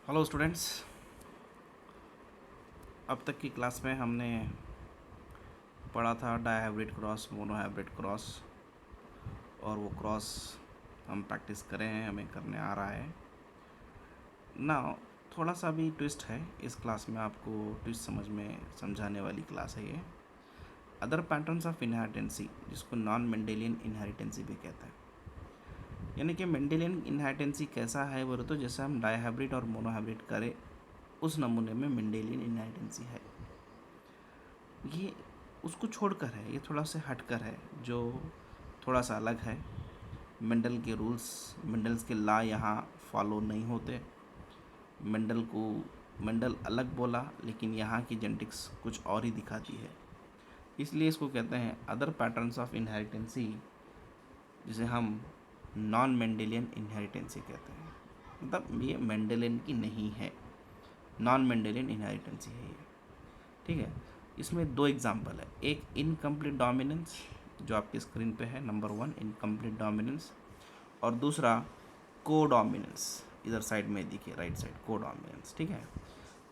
Hello students. अब तक की क्लास में हमने पढ़ा था डाईहाइब्रिड क्रॉस, मोनोहाइब्रिड क्रॉस, और वो क्रॉस हम प्रैक्टिस करें हैं, हमें करने आ रहा है ना। थोड़ा सा भी ट्विस्ट है इस क्लास में, आपको ट्विस्ट समझाने वाली क्लास है ये। अदर पैटर्न्स ऑफ इनहेरिटेंसी, जिसको नॉन मेंडेलियन इनहेरिटेंसी भी कहते हैं। यानी कि मेंडेलियन इनहेरिटेंसी कैसा है बोले तो, जैसे हम डाईहाइब्रिड और मोनोहाइब्रिड करें उस नमूने में मेंडेलियन इनहेरिटेंसी है। ये उसको छोड़कर है, ये थोड़ा सा हटकर है, जो थोड़ा सा अलग है। मेंडल के रूल्स, मेंडल्स के लॉ यहाँ फॉलो नहीं होते। मेंडल अलग बोला, लेकिन यहाँ की जेनेटिक्स कुछ और ही दिखाती है। इसलिए इसको कहते हैं अदर पैटर्न्स ऑफ इनहेरिटेंसी, जिसे हम नॉन मेंडेलियन इनहेरिटेंसी कहते हैं। मतलब ये मेंडेलियन की नहीं है, नॉन मेंडेलियन इनहेरिटेंसी है ये। ठीक है। इसमें दो एग्जाम्पल है, एक इनकम्प्लीट डोमिनेंस जो आपकी स्क्रीन पे है, नंबर 1 इनकम्प्लीट डोमिनेंस, और दूसरा को डोमिनेंस, इधर साइड में देखिए, राइट साइड, को डोमिनेंस। ठीक है।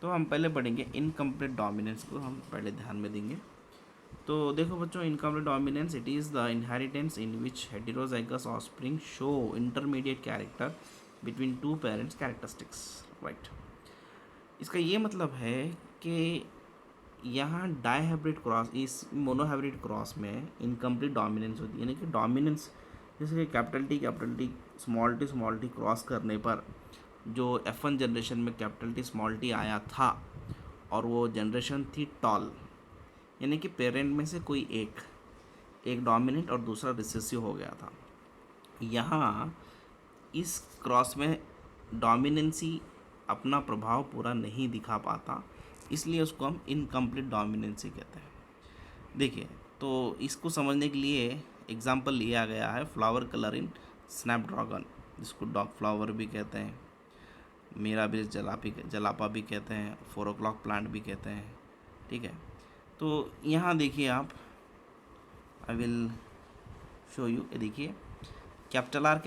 तो हम पहले पढ़ेंगे इनकम्प्लीट डोमिनेंस को, हम पहले ध्यान में देंगे। तो देखो बच्चों, incomplete dominance it is the inheritance in which heterozygous offspring show intermediate character between two parents characteristics, right. इसका ये मतलब है कि यहाँ डाईहाइब्रिड क्रॉस, इस मोनोहाइब्रिड क्रॉस में इनकम्प्लीट डोमिनेंस होती है। यानी कि डोमिनेंस, जैसे कि capital T small T cross करने पर जो F1 जनरेशन में कैपिटल टी स्मॉल टी आया था, और वो जनरेशन थी टॉल, यानी कि पेरेंट में से कोई एक डोमिनेंट और दूसरा रिसेसिव हो गया था। यहाँ इस क्रॉस में डोमिनेंसी अपना प्रभाव पूरा नहीं दिखा पाता, इसलिए उसको हम इनकम्प्लीट डोमिनेंसी कहते हैं। देखिए, तो इसको समझने के लिए एग्जाम्पल लिया गया है फ्लावर कलर इन स्नैपड्रैगन, जिसको डॉग फ्लावर भी कहते हैं, मीराबिल जलापा भी कहते हैं, 4 o'clock प्लांट भी कहते हैं। ठीक है। तो यहाँ देखिए आप, आई विल शो यू। ये देखिए, कैपिटल आर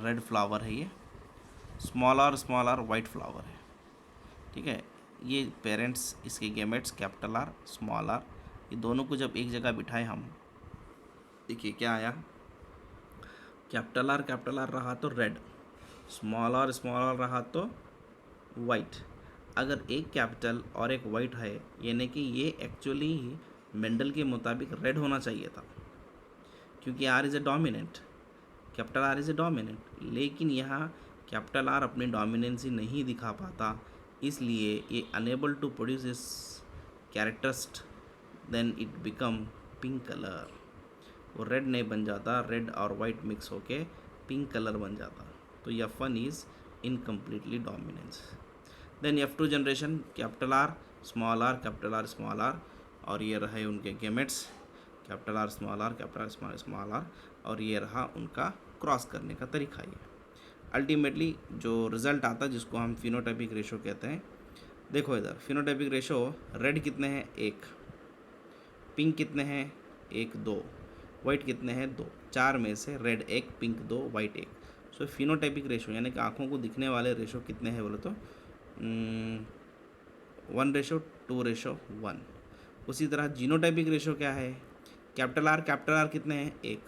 रेड फ्लावर है, ये स्मॉल आर वाइट फ्लावर है। ठीक है। ये पेरेंट्स, इसके gametes capital R small r, ये दोनों को जब एक जगह बिठाए हम, देखिए क्या आया, कैपिटल आर रहा तो रेड, स्मॉल आर रहा तो वाइट। अगर एक कैपिटल और एक वाइट है, यानी कि ये एक्चुअली मेंडल के मुताबिक रेड होना चाहिए था, क्योंकि R is a dominant, capital R is a dominant. लेकिन यहाँ कैपिटल आर अपनी डोमिनेंसी नहीं दिखा पाता, इसलिए ये अनेबल टू प्रोड्यूस इस characteristic, then it become pink colour. वो रेड नहीं बन जाता, रेड और वाइट मिक्स होके पिंक कलर बन जाता। तो F1 is incompletely dominance. Then F2 generation capital R small R, और ये रहे उनके gametes capital R small R, और ये रहा उनका क्रॉस करने का तरीका। ये अल्टीमेटली जो रिज़ल्ट आता है, जिसको हम फिनोटाइपिक रेशो कहते हैं। देखो इधर फिनोटाइपिक रेशो, रेड कितने हैं, 1, पिंक कितने हैं, 1 2, वाइट कितने हैं, 2। 4 में से रेड 1, पिंक 2, वाइट 1। सो फिनोटाइपिक रेशो यानी कि आँखों को दिखने वाले रेशो कितने हैं बोले तो 1:2:1। उसी तरह जीनोटाइपिक रेशो क्या है, कैपिटल आर कितने हैं, 1,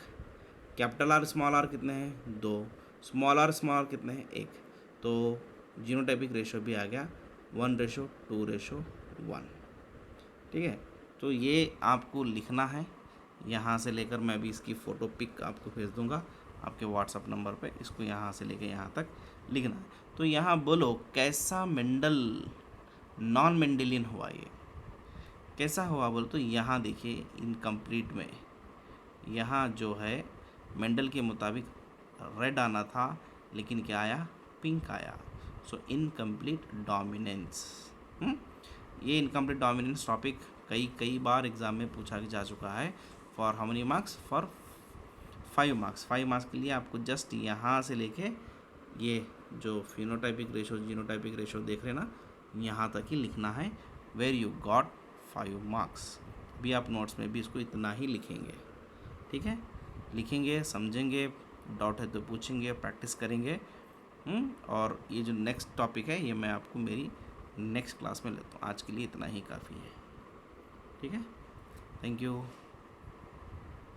कैपिटल आर कितने हैं, 2, स्मॉल आर कितने हैं, 1। तो जीनोटाइपिक रेशो भी आ गया 1:2:1। ठीक है। तो ये आपको लिखना है, यहाँ से लेकर मैं भी इसकी फ़ोटो पिक आपको भेज दूँगा आपके व्हाट्सअप नंबर पे, इसको यहाँ से लेकर यहाँ तक लिखना है। तो यहाँ बोलो कैसा मेंडल नॉन मेंडेलियन हुआ, ये कैसा हुआ बोल तो, यहाँ देखिए इनकम्प्लीट में, यहाँ जो है मेंडल के मुताबिक रेड आना था, लेकिन क्या आया, पिंक आया। सो इनकम्प्लीट डोमिनेंस। ये इनकम्प्लीट डोमिनेंस टॉपिक कई बार एग्ज़ाम में पूछा जा चुका है। For how many marks, for 5 marks. 5 marks के लिए आपको जस्ट यहाँ से लेके ये जो फिनोटाइपिक रेशो जीनोटाइपिक रेशो देख रहे ना, यहाँ तक ही लिखना है, वेर यू गॉट 5 मार्क्स। भी आप नोट्स में भी इसको इतना ही लिखेंगे। ठीक है, लिखेंगे, समझेंगे, डाउट है तो पूछेंगे, प्रैक्टिस करेंगे, और ये जो नेक्स्ट टॉपिक है ये मैं आपको मेरी नेक्स्ट क्लास में लेता हूँ। आज के लिए इतना ही काफ़ी है। ठीक है, थैंक यू।